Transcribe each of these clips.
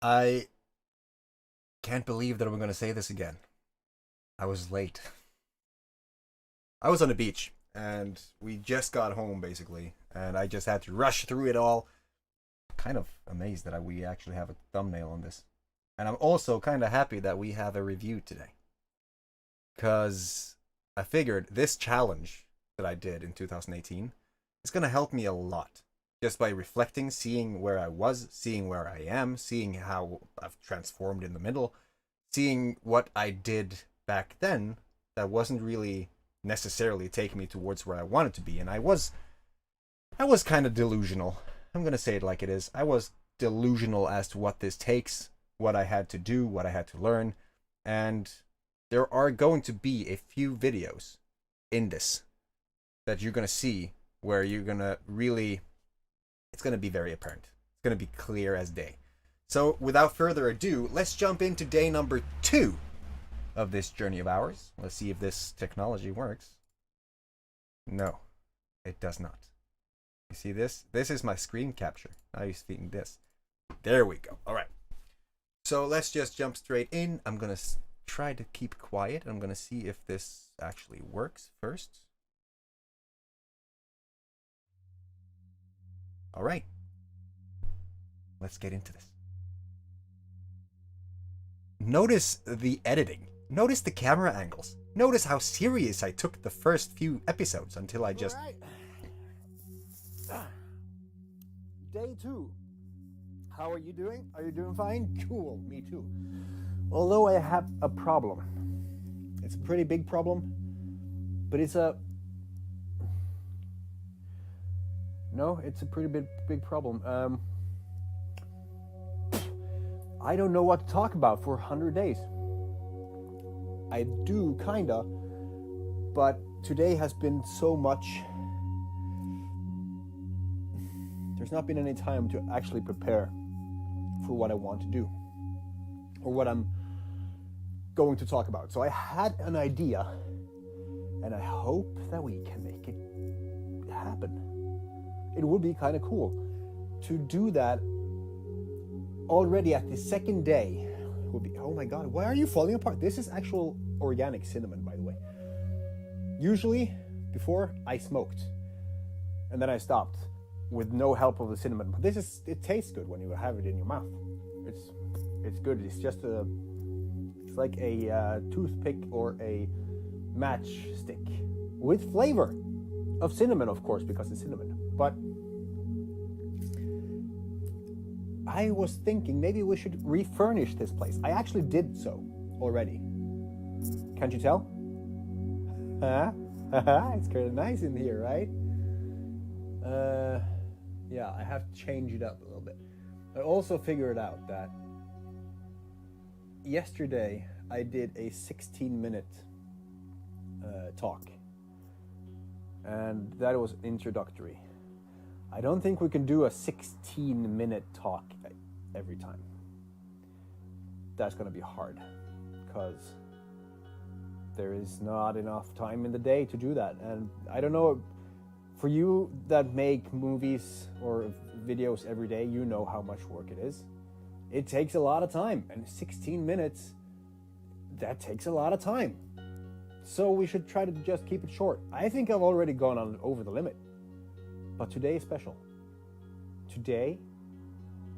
I can't believe that I'm going to say this again. I was late. I was on the beach, and we just got home, basically, and I just had to rush through it all. Kind of amazed that we actually have a thumbnail on this. And I'm also kind of happy that we have a review today. Because I figured this challenge that I did in 2018 is going to help me a lot. Just by reflecting, seeing where I was, seeing where I am, seeing how I've transformed in the middle, seeing what I did back then that wasn't really necessarily taking me towards where I wanted to be. And I was kind of delusional. I'm going to say it like it is. I was delusional as to what this takes, what I had to do, what I had to learn. And there are going to be a few videos in this that you're going to see where you're going to really... It's going to be very apparent. It's going to be clear as day. So without further ado, let's jump into day number 2 of this journey of ours. Let's see if this technology works. No, it does not. You see this? This is my screen capture. Now you're seeing this. There we go. All right. So let's just jump straight in. I'm going to try to keep quiet. I'm going to see if this actually works first. All right, let's get into this. Notice the editing. Notice the camera angles. Notice how serious I took the first few episodes until I just... All right. Day 2. How are you doing? Are you doing fine? Cool, me too. Although I have a problem. It's a pretty big problem, but it's a... No, it's a pretty big problem. I don't know what to talk about for 100 days. I do, kinda, but today has been so much... There's not been any time to actually prepare for what I want to do, or what I'm going to talk about. So I had an idea, and I hope that we can make it happen. It would be kind of cool to do that already at the second day. Would be, oh my god, why are you falling apart? This is actual organic cinnamon, by the way. Usually, before, I smoked. And then I stopped with no help of the cinnamon. But it tastes good when you have it in your mouth. It's good. It's just it's like a toothpick or a matchstick with flavor of cinnamon, of course, because it's cinnamon. But I was thinking maybe we should refurnish this place. I actually did so already. Can't you tell? Huh? It's kind of nice in here, right? Yeah, I have to change it up a little bit. I also figured out that yesterday I did a 16-minute talk. And that was introductory. I don't think we can do a 16-minute talk every time. That's going to be hard because there is not enough time in the day to do that. And I don't know, for you that make movies or videos every day, you know how much work it is. It takes a lot of time, and 16 minutes, that takes a lot of time. So we should try to just keep it short. I think I've already gone on over the limit. But today is special. Today,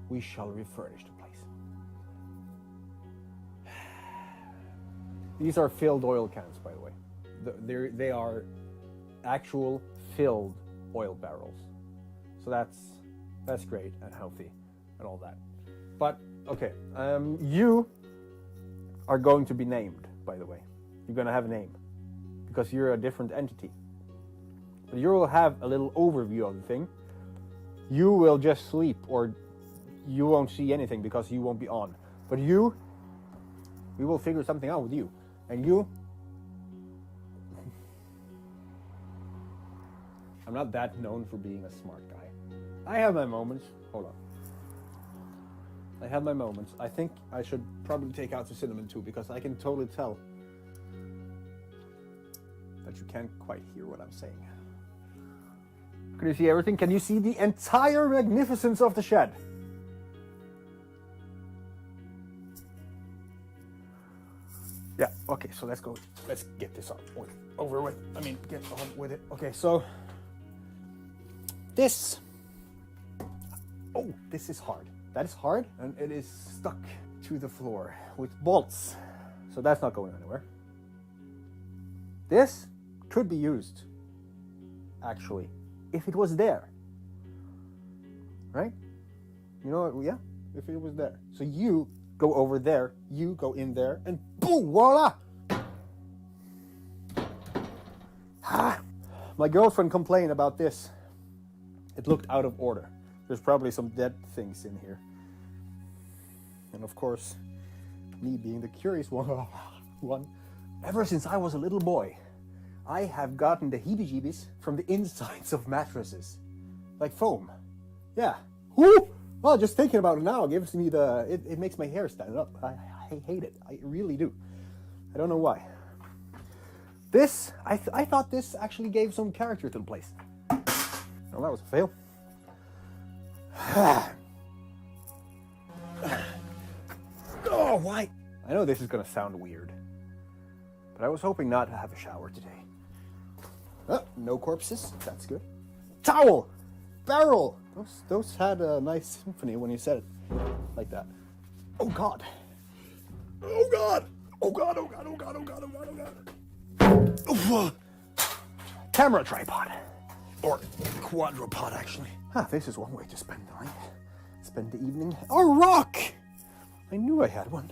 we shall refurnish the place. These are filled oil cans, by the way. They are actual filled oil barrels. So that's great and healthy and all that. But, okay, you are going to be named, by the way. You're going to have a name because you're a different entity. But you will have a little overview of the thing. You will just sleep, or you won't see anything because you won't be on. But we will figure something out with you. And you, I'm not that known for being a smart guy. I have my moments. Hold on. I have my moments. I think I should probably take out the cinnamon too, because I can totally tell that you can't quite hear what I'm saying. Can you see everything? Can you see the entire magnificence of the shed? Yeah, okay, so let's go. Let's get this over with. I mean, get on with it. Okay, so this. Oh, this is hard. That is hard, and it is stuck to the floor with bolts. So that's not going anywhere. This could be used, actually, if it was there. Right? You know what? Yeah, if it was there. So you go over there, you go in there, and boom, voila! My girlfriend complained about this. It looked out of order. There's probably some dead things in here. And of course, me being the curious one, ever since I was a little boy, I have gotten the heebie-jeebies from the insides of mattresses. Like foam. Yeah. Whoo! Well, just thinking about it now gives me it makes my hair stand up. I hate it. I really do. I don't know why. This, I thought this actually gave some character to the place. Well, that was a fail. Oh, why? I know this is going to sound weird, but I was hoping not to have a shower today. Oh, no corpses. That's good. Towel! Barrel! Those had a nice symphony when you said it like that. Oh, God. Oh, God. Oh, God, oh, God, oh, God, oh, God, oh, God, oh, God. Camera tripod. Or quadrupod, actually. This is one way to spend the night. Spend the evening. A rock! I knew I had one.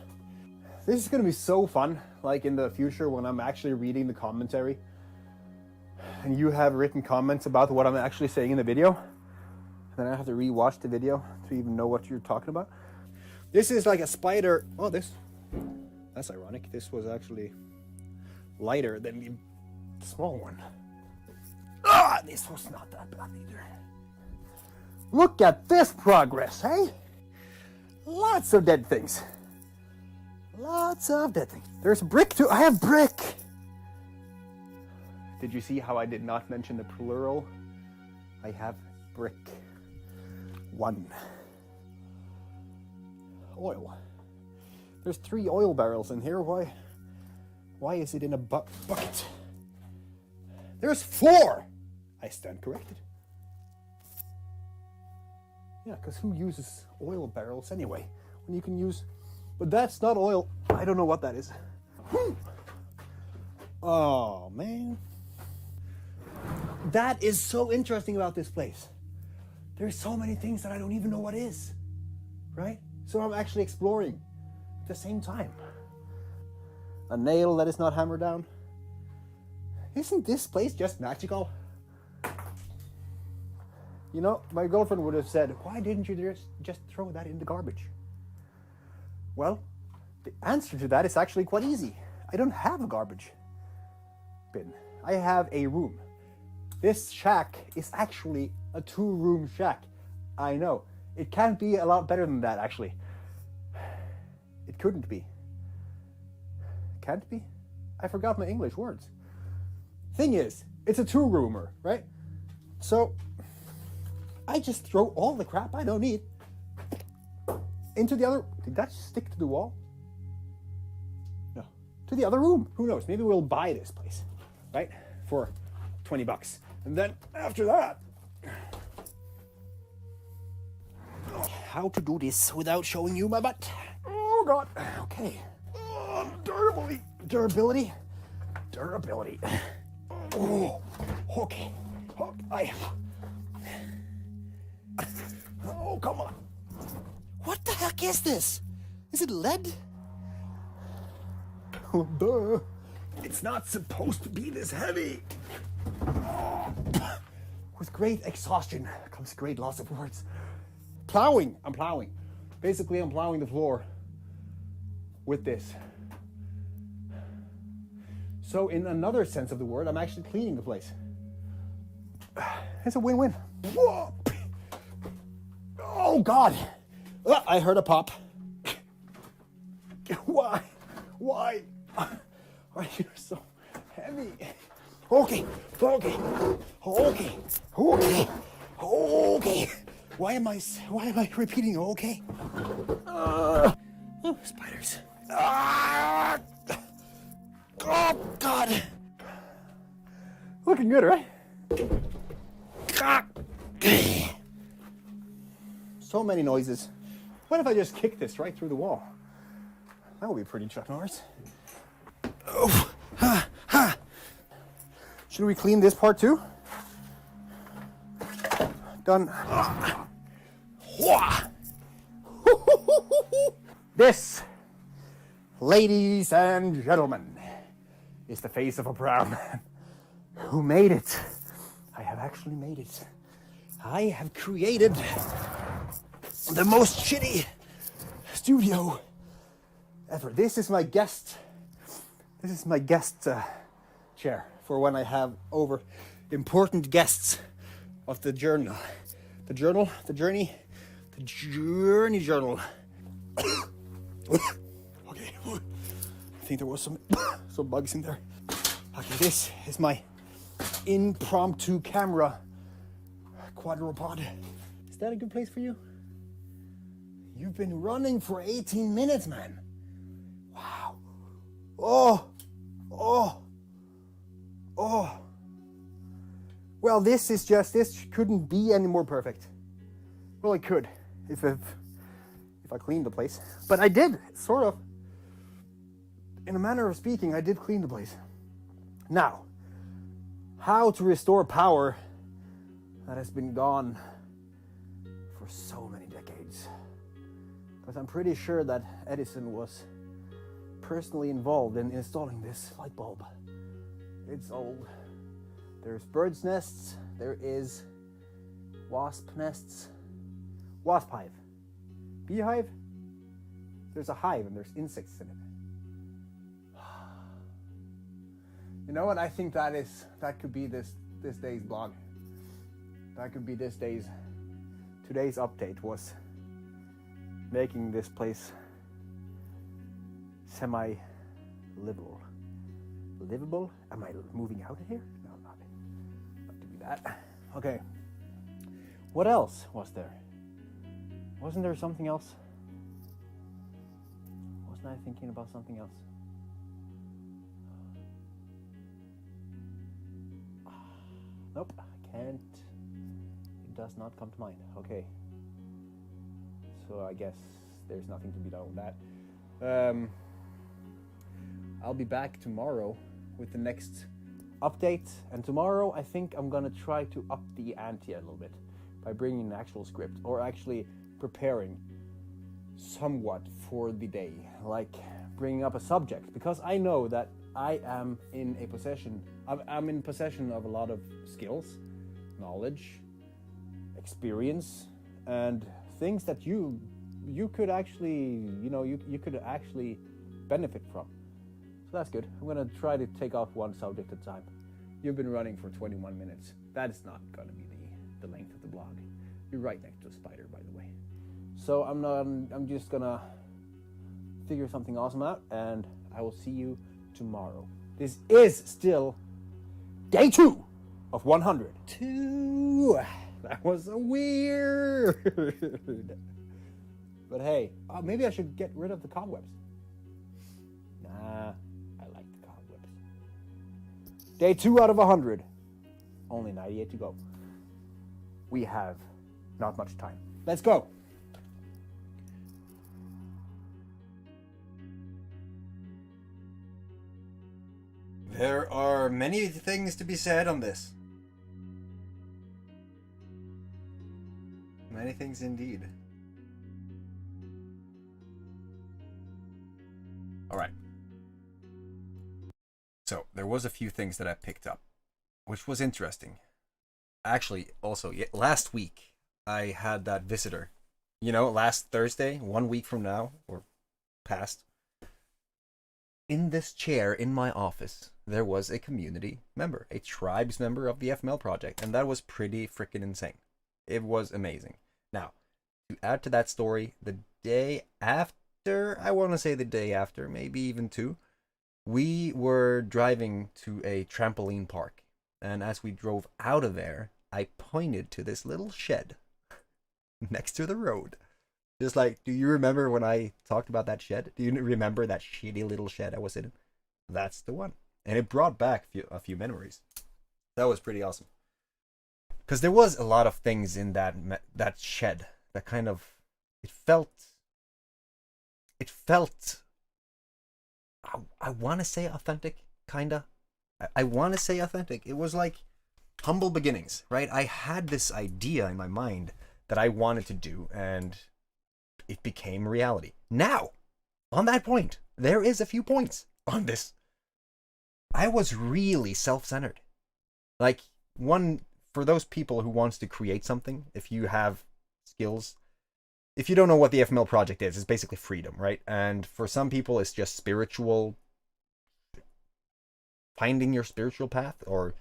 This is going to be so fun, like in the future when I'm actually reading the commentary and you have written comments about what I'm actually saying in the video. Then I have to re-watch the video to even know what you're talking about. This is like a spider. Oh, that's ironic. This was actually lighter than the small one. This was not that bad either. Look at this progress, hey? Lots of dead things. Lots of dead things. There's brick too. I have brick. Did you see how I did not mention the plural? I have brick. 1. Oil. There's 3 oil barrels in here. Why is it in a bucket? There's 4. I stand corrected. Yeah, because who uses oil barrels anyway? When you can use... But that's not oil. I don't know what that is. Oh, man. That is so interesting about this place. There's so many things that I don't even know what is. Right? So I'm actually exploring at the same time. A nail that is not hammered down. Isn't this place just magical? You know, my girlfriend would have said, why didn't you just throw that in the garbage? Well, the answer to that is actually quite easy. I don't have a garbage bin. I have a room. This shack is actually a 2-room shack. I know. It can't be a lot better than that, actually. It couldn't be. Can't be? I forgot my English words. Thing is, it's a 2-roomer, right? So, I just throw all the crap I don't need into the other... Did that stick to the wall? No. To the other room. Who knows? Maybe we'll buy this place, right? For $20. And then, after that... How to do this without showing you my butt? Oh, God. Okay. Durability. Oh, okay. Oh, come on. What the heck is this? Is it lead? Oh, duh. It's not supposed to be this heavy. With great exhaustion comes great loss of words. Plowing. I'm plowing. Basically, I'm plowing the floor with this. So in another sense of the word, I'm actually cleaning the place. It's a win-win. Whoa. Oh, God. I heard a pop. Why? Are you so heavy? Okay. Why am I repeating okay? Oh, spiders. God. Looking good, right? So many noises. What if I just kick this right through the wall? That would be pretty Chuck Norris. Oh, ha, ha. Should we clean this part too? Done. This, ladies and gentlemen, is the face of a proud man who made it. I have actually made it. I have created the most shitty studio ever. This is my guest. This is my guest chair for when I have over important guests of the journal. The journal, the journey journal. Okay, I think there was some bugs in there. Okay, this is my impromptu camera quadrupod. Is that a good place for you? You've been running for 18 minutes, man. Wow. Oh. Well, this couldn't be any more perfect. Well, it could if I cleaned the place. But I did, sort of. In a manner of speaking, I did clean the place. Now, how to restore power that has been gone for so many decades. Because I'm pretty sure that Edison was personally involved in installing this light bulb. It's old. There's bird's nests, there is wasp nests, wasp hive, beehive, there's a hive and there's insects in it. You know what, I think that could be this day's blog. That could be today's update was making this place semi-livable. Livable? Am I moving out of here? No, not to be that. Okay. What else was there? Wasn't there something else? Wasn't I thinking about something else? Nope, I can't. It does not come to mind. Okay. So I guess there's nothing to be done with that. I'll be back tomorrow with the next update. And tomorrow I think I'm gonna try to up the ante a little bit by bringing an actual script or actually preparing somewhat for the day, like bringing up a subject, because I know that I am in possession of a lot of skills, knowledge, experience, and things that you could actually, you could actually benefit from. So that's good. I'm gonna try to take off one subject at a time. You've been running for 21 minutes. That is not gonna be the length of the blog. You're right next to a spider, by the way. So I'm just gonna figure something awesome out, and I will see you tomorrow. This is still day 2 of 100. 2. That was so weird. But hey, maybe I should get rid of the cobwebs. Nah, I like the cobwebs. Day 2 out of 100. Only 98 to go. We have not much time. Let's go. There are many things to be said on this. Many things indeed. All right. So there was a few things that I picked up, which was interesting. Actually, also, last week I had that visitor. Last Thursday, 1 week from now, or past. In this chair in my office, there was a community member, a tribes member of the thefmlproject, and that was pretty freaking insane. It was amazing. Now, to add to that story, the day after, maybe even 2, we were driving to a trampoline park, and as we drove out of there, I pointed to this little shed next to the road. Just like, do you remember when I talked about that shed? Do you remember that shitty little shed I was in? That's the one. and it brought back a few memories. That was pretty awesome. Because there was a lot of things in that shed that kind of, it felt, I want to say authentic, kinda. I want to say authentic. It was like humble beginnings, right? I had this idea in my mind that I wanted to do, and it became reality. Now, on that point, there is a few points on this. I was really self-centered. Like, for those people who wants to create something, if you have skills, if you don't know what the FML project is, it's basically freedom, right? And for some people, it's just spiritual, finding your spiritual path, or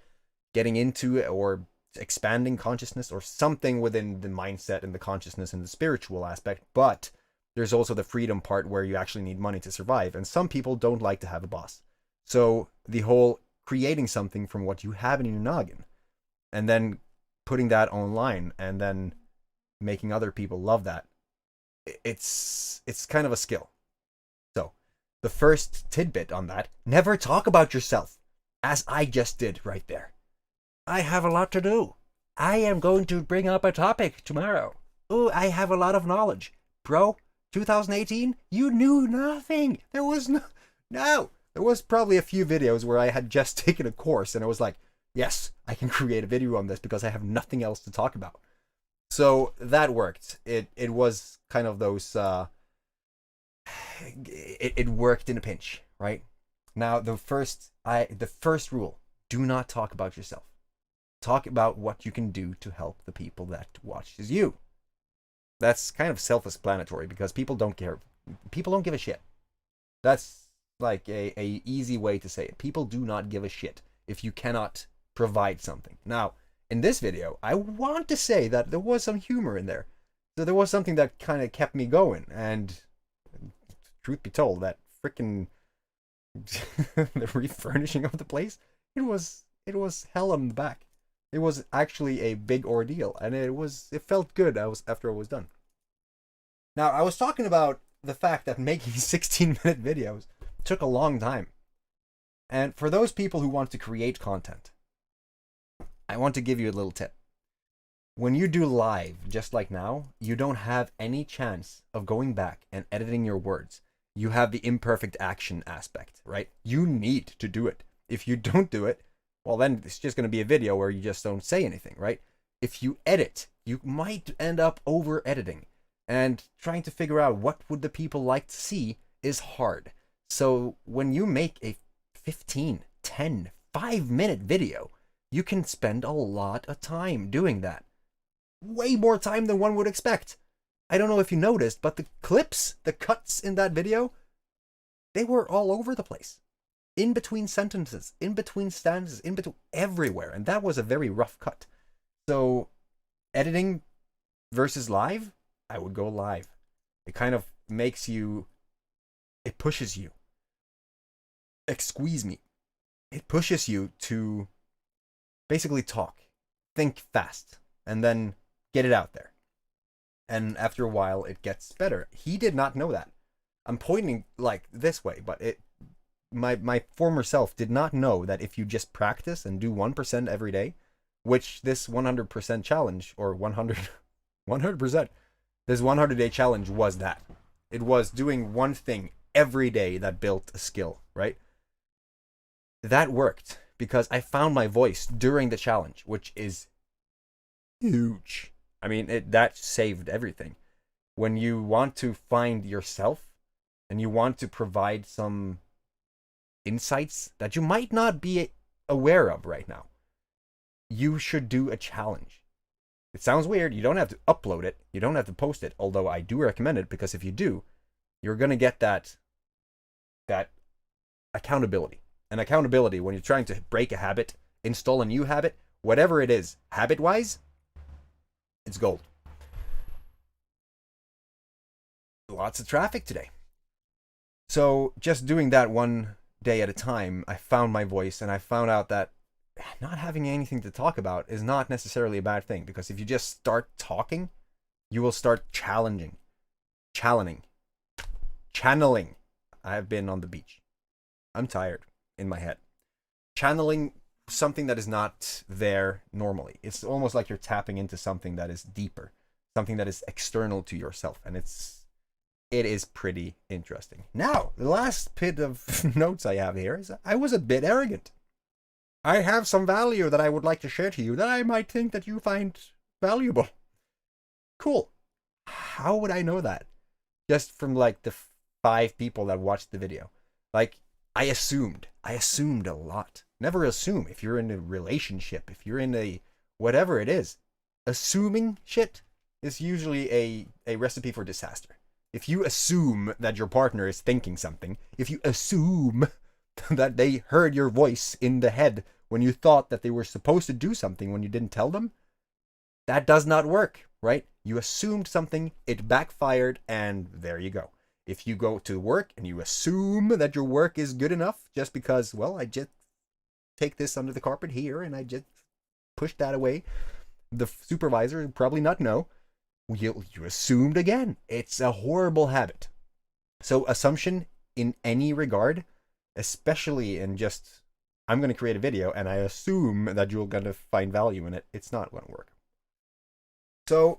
getting into it, or expanding consciousness, or something within the mindset and the consciousness and the spiritual aspect. But there's also the freedom part where you actually need money to survive. And some people don't like to have a boss. So the whole creating something from what you have in your noggin, and then putting that online, and then making other people love that, it's kind of a skill. So the first tidbit on that: never talk about yourself, as I just did right there. I have a lot to do. I am going to bring up a topic tomorrow. Oh, I have a lot of knowledge. Bro, 2018, you knew nothing. There was no. There was probably a few videos where I had just taken a course and I was like, yes, I can create a video on this because I have nothing else to talk about. So that worked. It was kind of those, it worked in a pinch, right? Now, the first rule: do not talk about yourself. Talk about what you can do to help the people that watches you. That's kind of self-explanatory because people don't care. People don't give a shit. That's like a easy way to say it. People do not give a shit if you cannot provide something. Now, in this video, I want to say that there was some humor in there. So there was something that kind of kept me going. And truth be told, that freaking the refurnishing of the place, it was hell on the back. It was actually a big ordeal, and it felt good after I was done. Now, I was talking about the fact that making 16-minute videos took a long time. And for those people who want to create content, I want to give you a little tip. When you do live, just like now, you don't have any chance of going back and editing your words. You have the imperfect action aspect, right? You need to do it. If you don't do it, well, then it's just going to be a video where you just don't say anything, right? If you edit, you might end up over-editing. And trying to figure out what would the people like to see is hard. So when you make a 15, 10, 5-minute video, you can spend a lot of time doing that. Way more time than one would expect. I don't know if you noticed, but the clips, the cuts in that video, they were all over the place. In between sentences, in between stanzas, in between everywhere. And that was a very rough cut. So editing versus live, I would go live. It kind of makes you, it pushes you. Squeeze me. It pushes you to basically talk, think fast, and then get it out there. And after a while, it gets better. He did not know that. I'm pointing like this way, but my former self did not know that if you just practice and do 1% every day, which this 100% challenge, or 100%, this 100-day challenge was that. It was doing one thing every day that built a skill, right? That worked because I found my voice during the challenge, which is huge. I mean, that saved everything. When you want to find yourself and you want to provide some insights that you might not be aware of right now, you should do a challenge. It sounds weird. You don't have to upload it. You don't have to post it. Although I do recommend it, because if you do, you're going to get that accountability. And accountability, when you're trying to break a habit, install a new habit, whatever it is, habit-wise, it's gold. Lots of traffic today. So just doing that one day at a time, I found my voice, and I found out that not having anything to talk about is not necessarily a bad thing, because if you just start talking, you will start channeling. I have been on the beach. I'm tired in my head. channeling something that is not there normally. It's almost like you're tapping into something that is deeper, something that is external to yourself, and it is pretty interesting. Now, the last bit of notes I have here is I was a bit arrogant. I have some value that I would like to share to you that I might think that you find valuable. Cool. How would I know that? Just from like the 5 people that watched the video. Like, I assumed a lot. Never assume if you're in a relationship, if you're in a whatever it is. Assuming shit is usually a recipe for disaster. If you assume that your partner is thinking something, if you assume that they heard your voice in the head when you thought that they were supposed to do something when you didn't tell them, that does not work, right? You assumed something, it backfired, and there you go. If you go to work and you assume that your work is good enough just because, well, I just take this under the carpet here and I just push that away, the supervisor will probably not know. You assumed again. It's a horrible habit. So assumption in any regard, especially in just, I'm going to create a video and I assume that you're going to find value in it, it's not going to work. So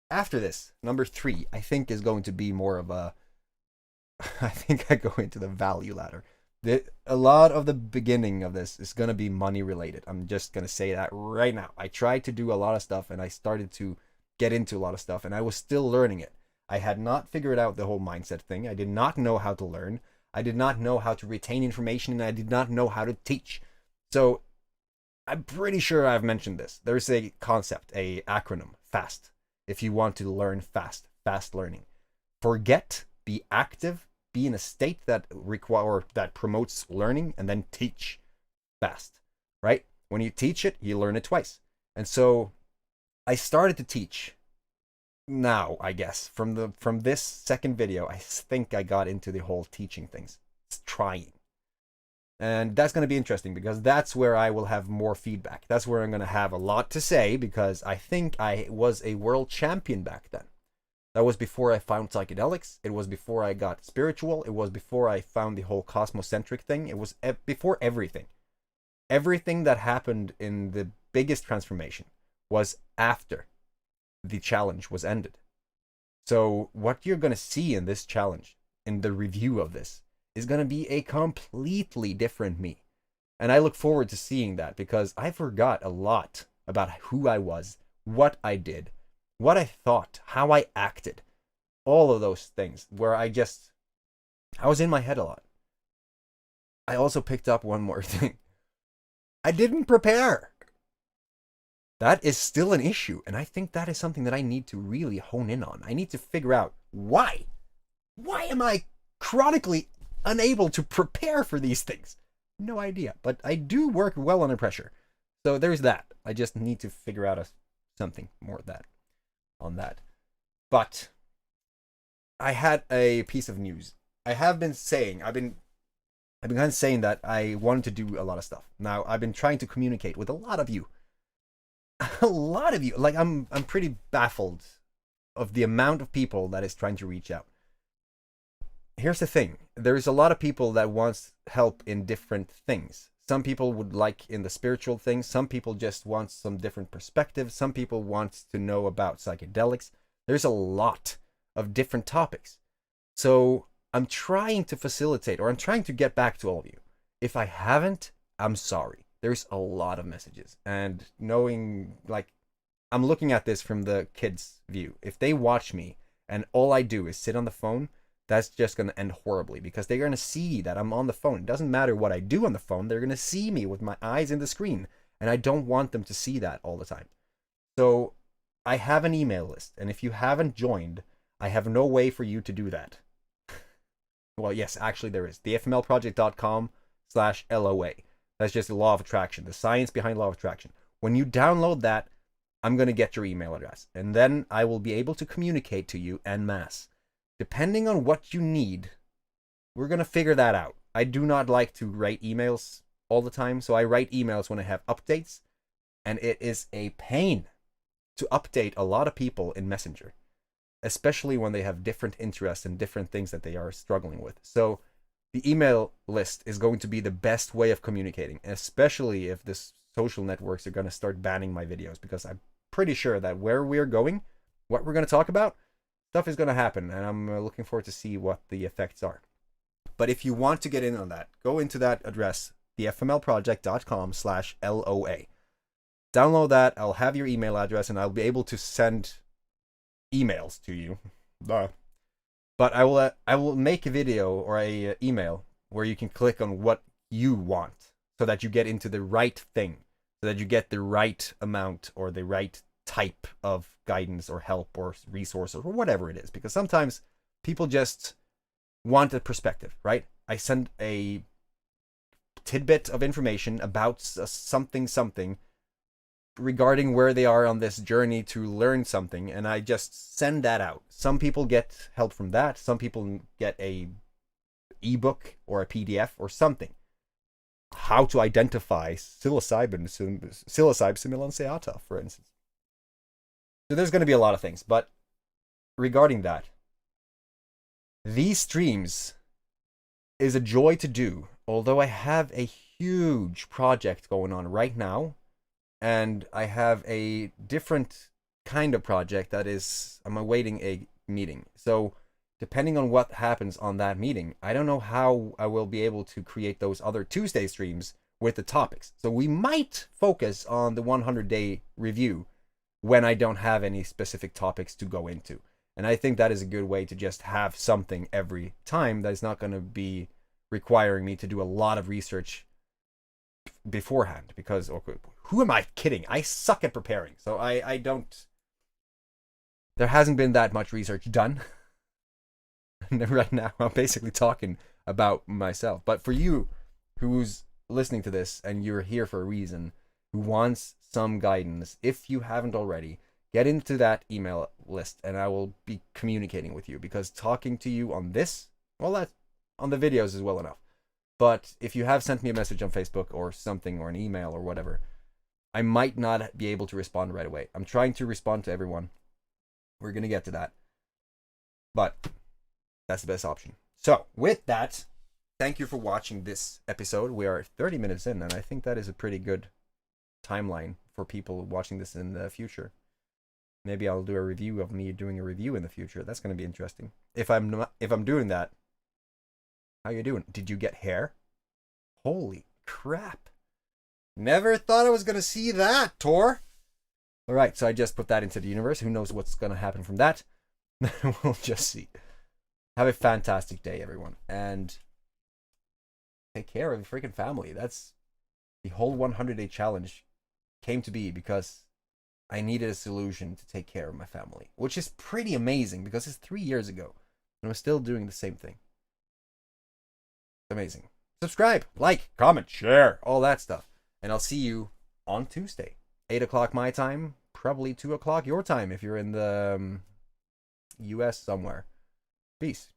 after this, number 3, I think is going to be more of a, I think I go into the value ladder. A lot of the beginning of this is going to be money related. I'm just going to say that right now. I tried to do a lot of stuff and I started to get into a lot of stuff and I was still learning it. I had not figured out the whole mindset thing. I did not know how to learn. I did not know how to retain information and I did not know how to teach. So I'm pretty sure I've mentioned this. There's a concept, a acronym, FAST. If you want to learn fast learning. Forget, be active, be in a state that that promotes learning, and then teach fast, right? When you teach it, you learn it twice. And so I started to teach now, I guess, from this second video. I think I got into the whole teaching things. It's trying. And that's going to be interesting because that's where I will have more feedback. That's where I'm going to have a lot to say because I think I was a world champion back then. That was before I found psychedelics. It was before I got spiritual. It was before I found the whole cosmocentric thing. It was before everything. Everything that happened in the biggest transformation was after the challenge was ended. So what you're going to see in this challenge, in the review of this, is going to be a completely different me. And I look forward to seeing that because I forgot a lot about who I was, what I did, what I thought, how I acted, all of those things where I was in my head a lot. I also picked up one more thing. I didn't prepare. That is still an issue. And I think that is something that I need to really hone in on. I need to figure out why. Why am I chronically unable to prepare for these things? No idea. But I do work well under pressure. So there's that. I just need to figure out something more on that. But I had a piece of news. I've been kind of saying that I wanted to do a lot of stuff. Now, I've been trying to communicate with a lot of you. A lot of you. Like, I'm pretty baffled of the amount of people that is trying to reach out. Here's the thing. There's a lot of people that wants help in different things. Some people would like in the spiritual things. Some people just want some different perspectives. Some people want to know about psychedelics. There's a lot of different topics. So I'm trying to facilitate, or I'm trying to get back to all of you. If I haven't, I'm sorry. There's a lot of messages. And knowing, like, I'm looking at this from the kids' view. If they watch me and all I do is sit on the phone, that's just going to end horribly because they're going to see that I'm on the phone. It doesn't matter what I do on the phone. They're going to see me with my eyes in the screen. And I don't want them to see that all the time. So I have an email list. And if you haven't joined, I have no way for you to do that. Well, yes, actually there is. thefmlproject.com/LOA. That's just the law of attraction, the science behind law of attraction. When you download that, I'm going to get your email address. And then I will be able to communicate to you en masse. Depending on what you need, we're going to figure that out. I do not like to write emails all the time, so I write emails when I have updates, and it is a pain to update a lot of people in Messenger, especially when they have different interests and different things that they are struggling with. So the email list is going to be the best way of communicating, especially if the social networks are going to start banning my videos, because I'm pretty sure that where we're going, what we're going to talk about, stuff is going to happen, and I'm looking forward to see what the effects are. But if you want to get in on that, go into that address, thefmlproject.com/LOA. Download that. I'll have your email address, and I'll be able to send emails to you. But I will make a video or a email where you can click on what you want, so that you get into the right thing, so that you get the right amount or the right type of guidance or help or resources or whatever it is. Because sometimes people just want a perspective, right? I send a tidbit of information about something regarding where they are on this journey to learn something, and I just send that out. Some people get help from that. Some people get a ebook or a PDF or something. How to identify psilocybin similanceata, for instance. So there's going to be a lot of things, but regarding that, these streams is a joy to do, although I have a huge project going on right now, and I have a different kind of project that is, I'm awaiting a meeting. So depending on what happens on that meeting, I don't know how I will be able to create those other Tuesday streams with the topics. So we might focus on the 100-day review when I don't have any specific topics to go into. And I think that is a good way to just have something every time that is not going to be requiring me to do a lot of research beforehand, because who am I kidding? I suck at preparing. So I don't, there hasn't been that much research done. And right now I'm basically talking about myself. But for you who's listening to this and you're here for a reason, who wants some guidance, if you haven't already, get into that email list and I will be communicating with you, because talking to you on this, well, that's on the videos is well enough. But if you have sent me a message on Facebook or something, or an email or whatever, I might not be able to respond right away. I'm trying to respond to everyone. We're going to get to that. But that's the best option. So with that, thank you for watching this episode. We are 30 minutes in, and I think that is a pretty good timeline for people watching this in the future. Maybe I'll do a review of me doing a review in the future. That's going to be interesting. If I'm doing that, how you doing? Did you get hair? Holy crap. Never thought I was going to see that, Tor. All right, so I just put that into the universe. Who knows what's going to happen from that? We'll just see. Have a fantastic day, everyone. And take care of your freaking family. That's the whole 100-day challenge came to be because I needed a solution to take care of my family, which is pretty amazing because it's 3 years ago and I'm still doing the same thing. Amazing. Subscribe, like, comment, share, all that stuff. And I'll see you on Tuesday, 8 o'clock my time, probably 2 o'clock your time if you're in the US somewhere. Peace.